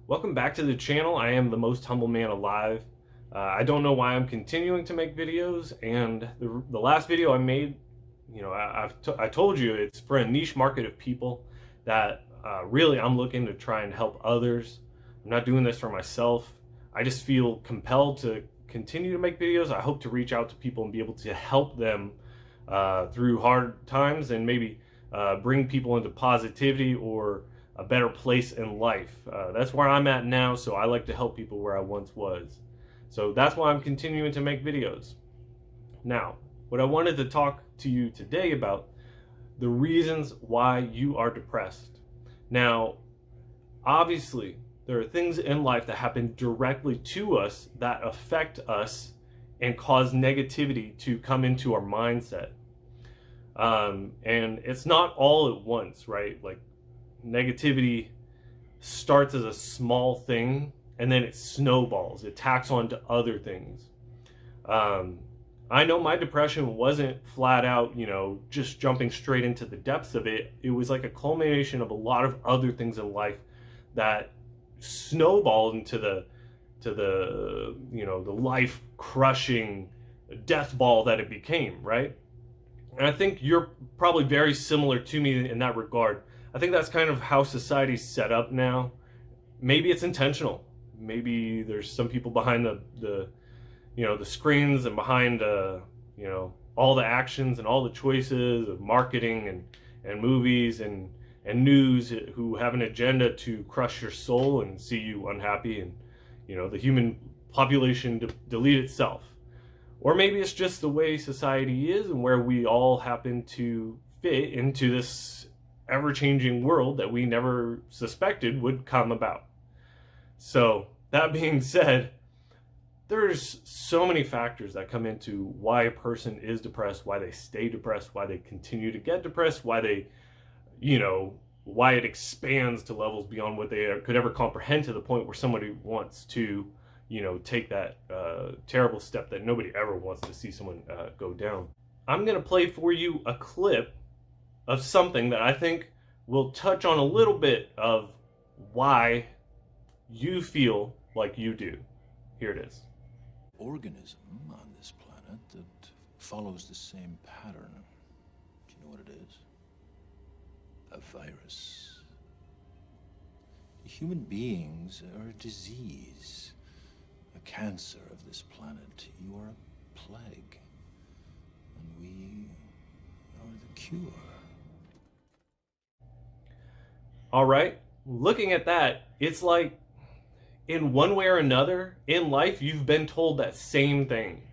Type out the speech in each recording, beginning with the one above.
Welcome back to the channel. I am the most humble man alive. I don't know why I'm continuing to make videos, and the last video I made, I told you it's for a niche market of people that really I'm looking to try and help others. I'm not doing this for myself. I just feel compelled to continue to make videos. I hope to reach out to people and be able to help them through hard times, and maybe bring people into positivity or a better place in life. That's where I'm at now, so I like to help people where I once was. So that's why I'm continuing to make videos. Now, what I wanted to talk to you today about, the reasons why you are depressed. Now, obviously, there are things in life that happen directly to us that affect us and cause negativity to come into our mindset. And it's not all at once, right? Like, negativity starts as a small thing and then it snowballs, it tacks on to other things. I know my depression wasn't flat out, just jumping straight into the depths of it. It was like a culmination of a lot of other things in life that snowballed into the life crushing death ball that it became, right? And I think you're probably very similar to me in that regard. I think that's kind of how society's set up now. Maybe it's intentional. Maybe there's some people behind the screens and behind all the actions and all the choices of marketing and movies and news who have an agenda to crush your soul and see you unhappy, and the human population delete itself. Or maybe it's just the way society is and where we all happen to fit into this ever-changing world that we never suspected would come about. So that being said, there's so many factors that come into why a person is depressed, why they stay depressed, why they continue to get depressed, why they, why it expands to levels beyond what they could ever comprehend, to the point where somebody wants to, take that terrible step that nobody ever wants to see someone go down. I'm going to play for you a clip of something that I think will touch on a little bit of why you feel like you do. Here it is. Organism on this planet that follows the same pattern. Do you know what it is? A virus. Human beings are a disease, a cancer of this planet. You are a plague, and we are the cure. All right, looking at that, it's like, in one way or another in life, you've been told that same thing.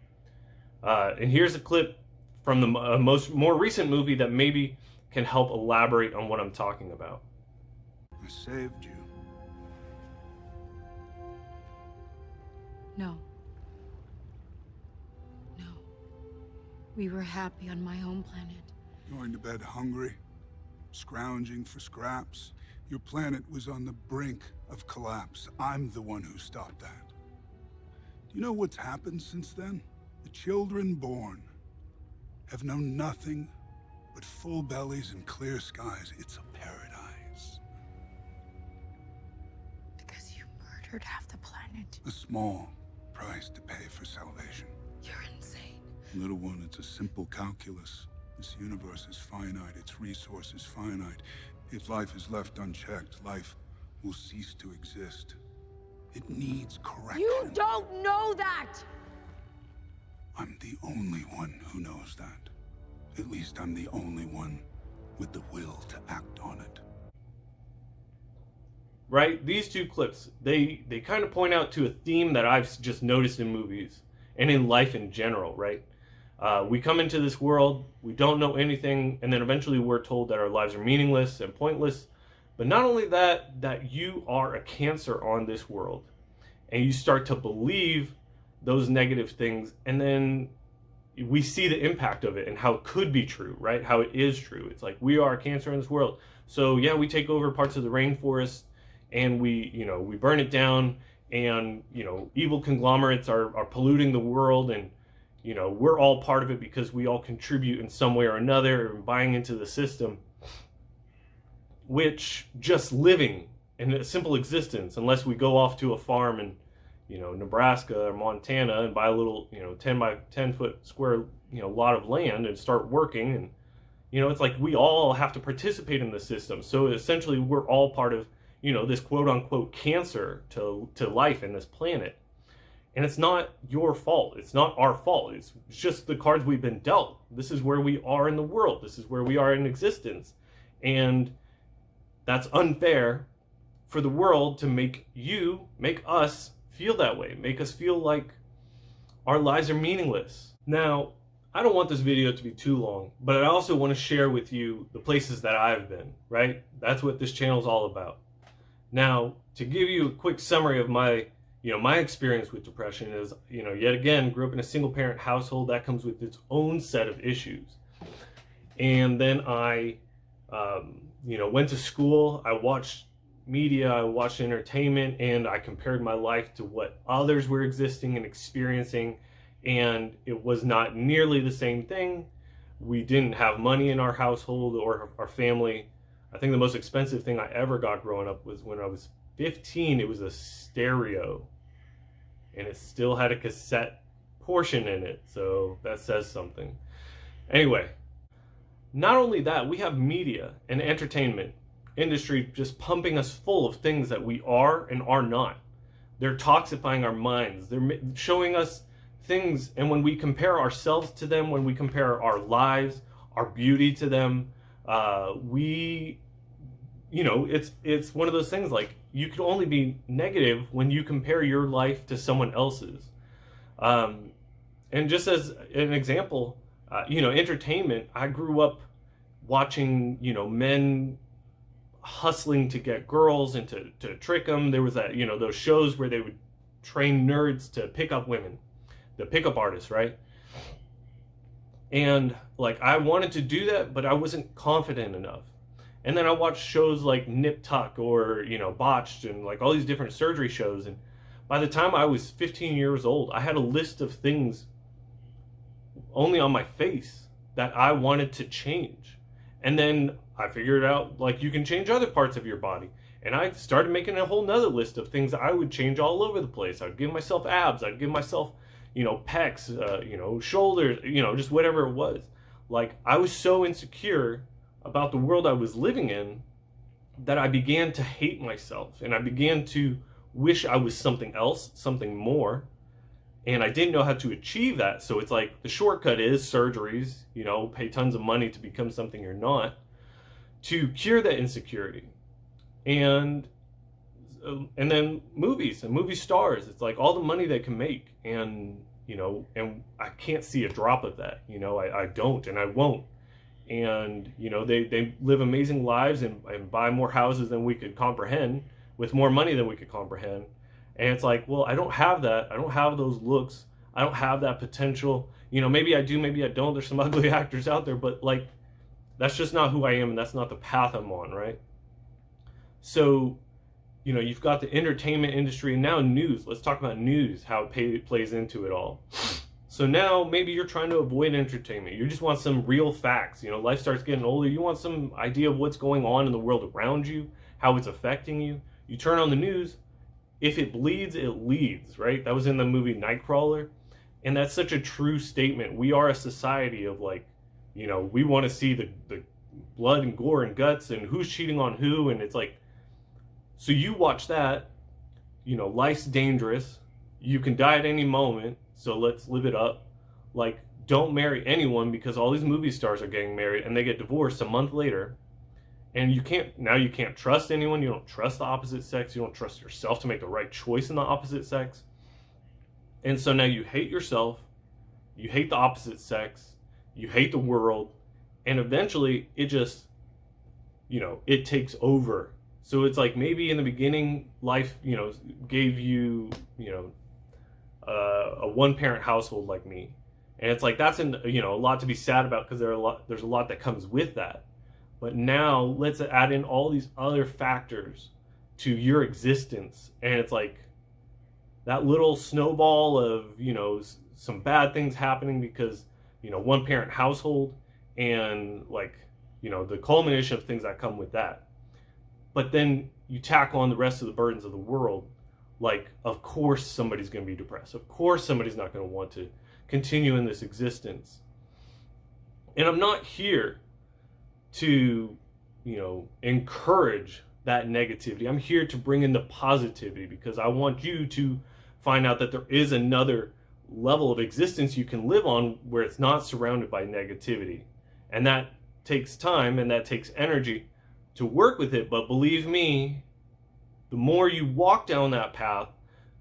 And here's a clip from the more recent movie that maybe can help elaborate on what I'm talking about. I saved you. No. No. We were happy on my home planet. Going to bed hungry, scrounging for scraps. Your planet was on the brink of collapse. I'm the one who stopped that. Do you know what's happened since then? The children born have known nothing but full bellies and clear skies. It's a paradise. Because you murdered half the planet. A small price to pay for salvation. You're insane. Little one, it's a simple calculus. This universe is finite, its resources finite. If life is left unchecked, life will cease to exist. It needs correction. You don't know that! I'm the only one who knows that. At least I'm the only one with the will to act on it. Right? These two clips, they kind of point out to a theme that I've just noticed in movies and in life in general, right? We come into this world, we don't know anything, and then eventually we're told that our lives are meaningless and pointless. But not only that, that you are a cancer on this world, and you start to believe those negative things, and then we see the impact of it and how it could be true, right? How it is true. It's like, we are a cancer in this world. So yeah, we take over parts of the rainforest and we burn it down, and, evil conglomerates are polluting the world, and we're all part of it because we all contribute in some way or another, and buying into the system, which just living and a simple existence, unless we go off to a farm in, Nebraska or Montana and buy a little, 10 by 10 foot square, lot of land and start working. And, it's like we all have to participate in the system. So essentially we're all part of, this quote unquote cancer to life in this planet. And it's not your fault. It's not our fault. It's just the cards we've been dealt. This is where we are in the world. This is where we are in existence. And that's unfair for the world to make us feel that way. Make us feel like our lives are meaningless. Now, I don't want this video to be too long, but I also want to share with you the places that I've been, right? That's what this channel is all about. Now, to give you a quick summary of my experience with depression is, yet again, grew up in a single parent household that comes with its own set of issues. And then I, went to school, I watched media, I watched entertainment, and I compared my life to what others were existing and experiencing, and it was not nearly the same thing. We didn't have money in our household or our family. I think the most expensive thing I ever got growing up was when I was 15, it was a stereo, and it still had a cassette portion in it, so that says something. Anyway, not only that, we have media and entertainment industry just pumping us full of things that we are and are not. They're toxifying our minds. They're showing us things, and when we compare ourselves to them, when we compare our lives, our beauty to them, it's one of those things, like, you can only be negative when you compare your life to someone else's. And just as an example, entertainment, I grew up watching, men hustling to get girls and to trick them. There was that, those shows where they would train nerds to pick up women, the pickup artists, right? And like, I wanted to do that, but I wasn't confident enough. And then I watched shows like Nip Tuck or, Botched and like all these different surgery shows. And by the time I was 15 years old, I had a list of things only on my face that I wanted to change. And then I figured out, like, you can change other parts of your body. And I started making a whole nother list of things I would change all over the place. I'd give myself abs. I'd give myself, pecs, shoulders, just whatever it was. Like, I was so insecure about the world I was living in that I began to hate myself. And I began to wish I was something else, something more. And I didn't know how to achieve that. So it's like the shortcut is surgeries, pay tons of money to become something you're not, to cure that insecurity. And then movies and movie stars, it's like all the money they can make. And, and I can't see a drop of that. I don't, and I won't. And, they live amazing lives and buy more houses than we could comprehend with more money than we could comprehend. And it's like, well, I don't have that. I don't have those looks. I don't have that potential. Maybe I do, maybe I don't. There's some ugly actors out there, but like, that's just not who I am, and that's not the path I'm on, right? So, you've got the entertainment industry, and now news. Let's talk about news, how it plays into it all. So now maybe you're trying to avoid entertainment. You just want some real facts. Life starts getting older. You want some idea of what's going on in the world around you, how it's affecting you. You turn on the news. If it bleeds, it leads, right? That was in the movie Nightcrawler. And that's such a true statement. We are a society of like, we want to see the blood and gore and guts and who's cheating on who. And it's like, so you watch that, life's dangerous. You can die at any moment. So let's live it up. Like, don't marry anyone because all these movie stars are getting married and they get divorced a month later. And you can't trust anyone. You don't trust the opposite sex. You don't trust yourself to make the right choice in the opposite sex. And so now you hate yourself. You hate the opposite sex. You hate the world. And eventually it just, it takes over. So it's like maybe in the beginning life, gave you, a one-parent household like me. And it's like, that's a lot to be sad about because there's a lot that comes with that. But now let's add in all these other factors to your existence. And it's like that little snowball of, some bad things happening because, one parent household and like, the culmination of things that come with that. but then you tack on the rest of the burdens of the world. Like, of course somebody's going to be depressed. Of course somebody's not going to want to continue in this existence. And I'm not here to, encourage that negativity. I'm here to bring in the positivity, because I want you to find out that there is another level of existence you can live on where it's not surrounded by negativity. And that takes time and that takes energy to work with it. But believe me, the more you walk down that path,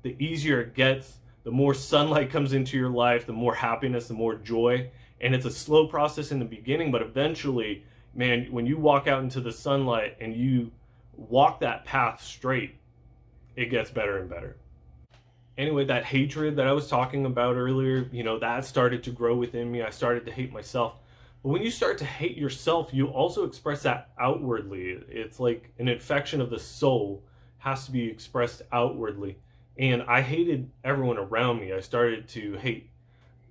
the easier it gets, the more sunlight comes into your life, the more happiness, the more joy. And it's a slow process in the beginning, but eventually, man, when you walk out into the sunlight and you walk that path straight, it gets better and better. Anyway, that hatred that I was talking about earlier, that started to grow within me. I started to hate myself. But when you start to hate yourself, you also express that outwardly. It's like an infection of the soul has to be expressed outwardly. And I hated everyone around me. I started to hate,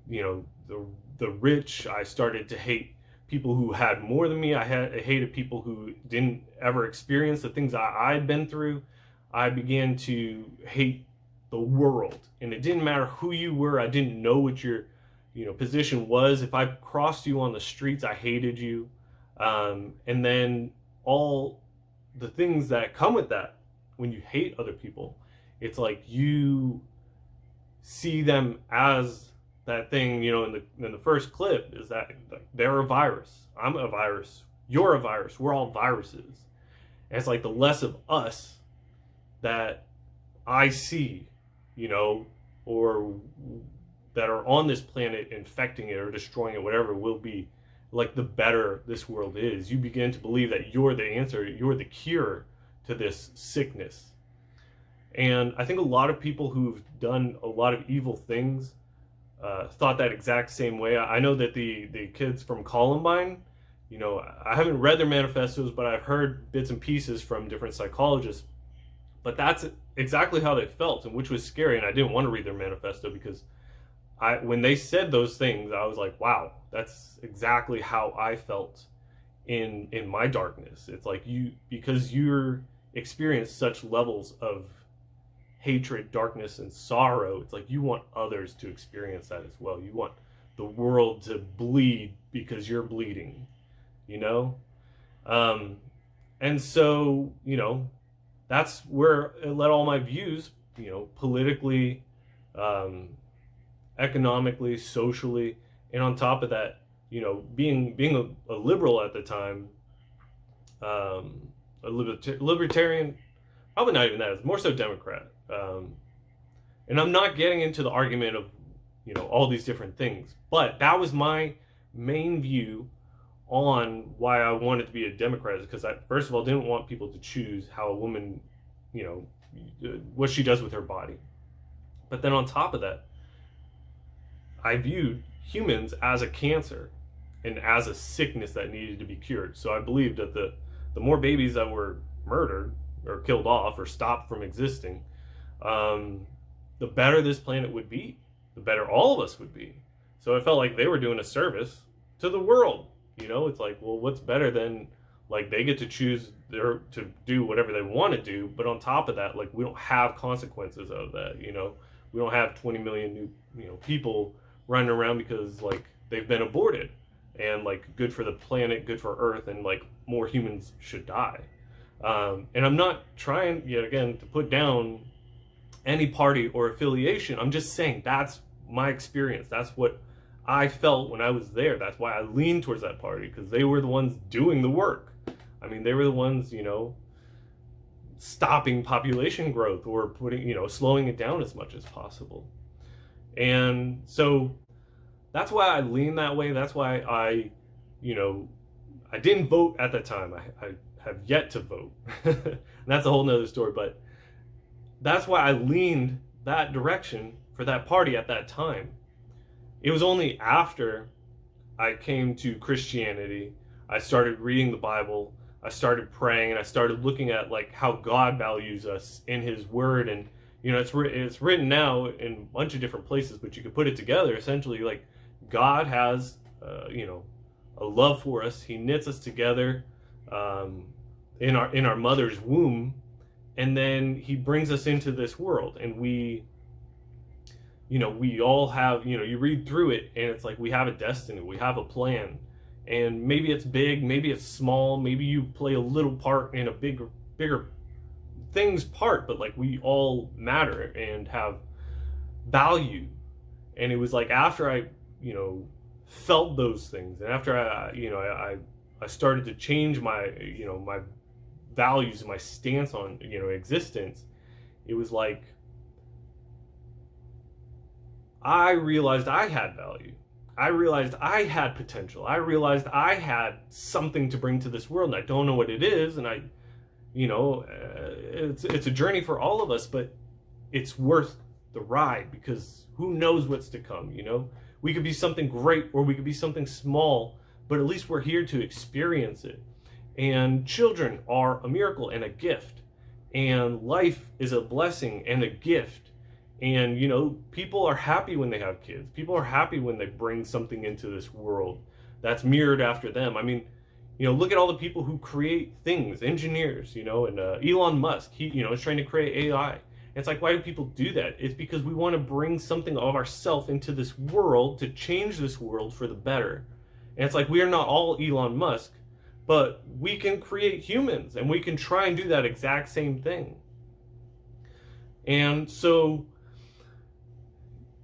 the rich. I started to hate people who had more than me. I hated people who didn't ever experience the things I'd been through. I began to hate the world, and it didn't matter who you were. I didn't know what your position was. If I crossed you on the streets, I hated you. And then all the things that come with that, when you hate other people, it's like you see them as that thing, in the first clip, is that they're a virus. I'm a virus. You're a virus. We're all viruses. And it's like the less of us that I see, or that are on this planet infecting it or destroying it, whatever it will be, like the better this world is. You begin to believe that you're the answer, you're the cure to this sickness. And I think a lot of people who've done a lot of evil things thought that exact same way. I know that the kids from Columbine, I haven't read their manifestos, but I've heard bits and pieces from different psychologists. But that's exactly how they felt, and which was scary. And I didn't want to read their manifesto, because when they said those things, I was like, wow, that's exactly how I felt in my darkness. It's like because you're experienced such levels of hatred, darkness, and sorrow, it's like you want others to experience that as well. You want the world to bleed because you're bleeding, and so, that's where it led all my views, politically, economically, socially, and on top of that, being a liberal at the time, a libertarian, probably not even that, it's more so Democrat. And I'm not getting into the argument of, all these different things, but that was my main view on why I wanted to be a Democrat, because I, first of all, didn't want people to choose how a woman, what she does with her body. But then on top of that, I viewed humans as a cancer and as a sickness that needed to be cured. So I believed that the more babies that were murdered or killed off or stopped from existing, the better this planet would be, the better all of us would be. So I felt like they were doing a service to the world. It's like, well, what's better than, like, they get to choose to do whatever they want to do, but on top of that, like, we don't have consequences of that. We don't have 20 million new people running around because, like, they've been aborted, and, like, good for the planet, good for Earth, and, like, more humans should die. And I'm not trying, yet again, to put down any party or affiliation. I'm just saying that's my experience. That's what I felt when I was there. That's why I leaned towards that party, because they were the ones doing the work. I mean, they were the ones, stopping population growth or putting, slowing it down as much as possible. And so that's why I lean that way. That's why I didn't vote at the time. I have yet to vote. And that's a whole nother story, but that's why I leaned that direction for that party at that time. It was only after I came to Christianity, I started reading the Bible, I started praying, and I started looking at, like, how God values us in His Word. And it's written now in a bunch of different places, but you could put it together. Essentially, like, God has a love for us. He knits us together. in our mother's womb, and then he brings us into this world, and we all have, you read through it and it's like we have a destiny, we have a plan, and maybe it's big, maybe it's small, maybe you play a little part in a bigger things part, but like we all matter and have value. And it was like after I felt those things, and after I started to change my my values and my stance on existence, it was like I realized I had value. I realized I had potential. I realized I had something to bring to this world, and I don't know what it is. And it's a journey for all of us, but it's worth the ride, because who knows what's to come. We could be something great, or we could be something small, but at least we're here to experience it. And children are a miracle and a gift, and life is a blessing and a gift. And people are happy when they have kids. People are happy when they bring something into this world that's mirrored after them. I mean, look at all the people who create things, engineers, and Elon Musk, he is trying to create AI. It's like, why do people do that? It's because we want to bring something of ourselves into this world to change this world for the better. And it's like, we are not all Elon Musk, but we can create humans, and we can try and do that exact same thing. And so,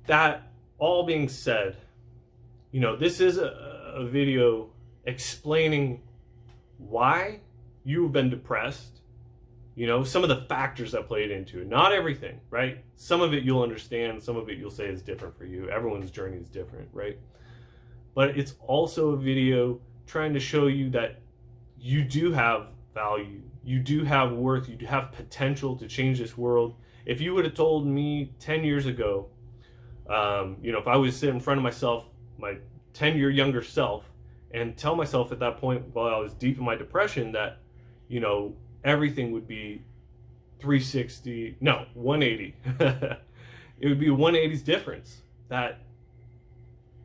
that all being said, this is a video explaining why you've been depressed, some of the factors that played into it. Not everything, right? Some of it you'll understand, some of it you'll say is different for you. Everyone's journey is different, right? But it's also a video trying to show you that you do have value, you do have worth, you do have potential to change this world. If you would have told me 10 years ago, if I was sitting in front of myself, my 10-year younger self, and tell myself at that point while I was deep in my depression that, everything would be 180. It would be a 180's difference. That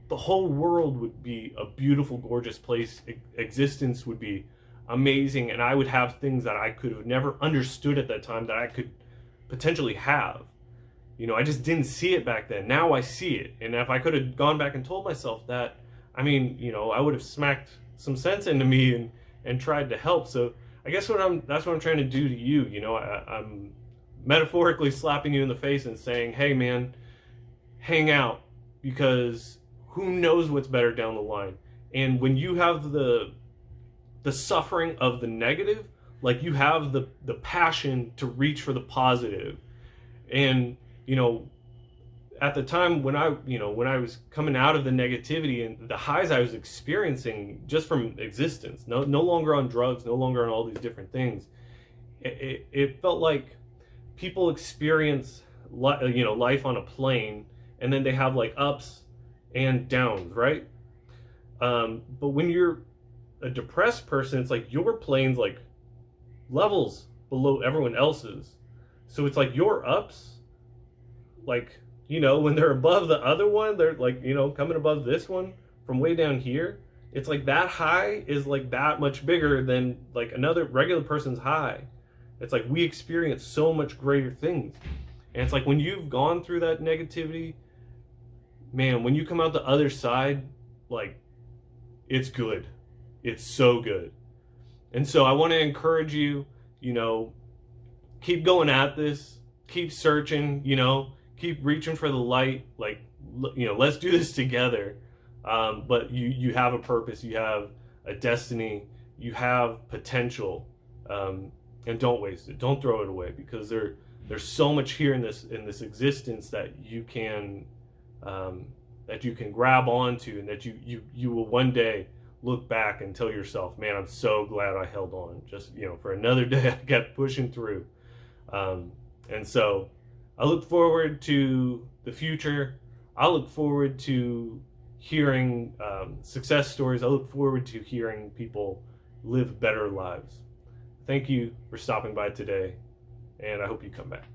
the whole world would be a beautiful, gorgeous place. Existence would be amazing, and I would have things that I could have never understood at that time that I could potentially have. I just didn't see it back then. Now I see it. And if I could have gone back and told myself that, I would have smacked some sense into me and tried to help. So I guess that's what I'm trying to do to you. I'm metaphorically slapping you in the face and saying, hey man, hang out, because who knows what's better down the line. And when you have the suffering of the negative, like you have the passion to reach for the positive. And at the time when I was coming out of the negativity and the highs I was experiencing just from existence, no longer on drugs, no longer on all these different things, it felt like people experience life on a plane, and then they have like ups and downs, right? But when you're a depressed person, it's like your plane's like levels below everyone else's. So it's like your ups, like, when they're above the other one, they're like, coming above this one from way down here. It's like that high is like that much bigger than like another regular person's high. It's like we experience so much greater things. And it's like when you've gone through that negativity, man, when you come out the other side, like, it's good. It's so good. And so I want to encourage you, keep going at this, keep searching, keep reaching for the light, like, let's do this together. But you have a purpose, you have a destiny, you have potential, and don't waste it. Don't throw it away, because there's so much here in this existence that you can grab onto, and that you will one day look back and tell yourself, man, I'm so glad I held on. Just for another day, I kept pushing through. And so I look forward to the future. I look forward to hearing success stories. I look forward to hearing people live better lives. Thank you for stopping by today, and I hope you come back.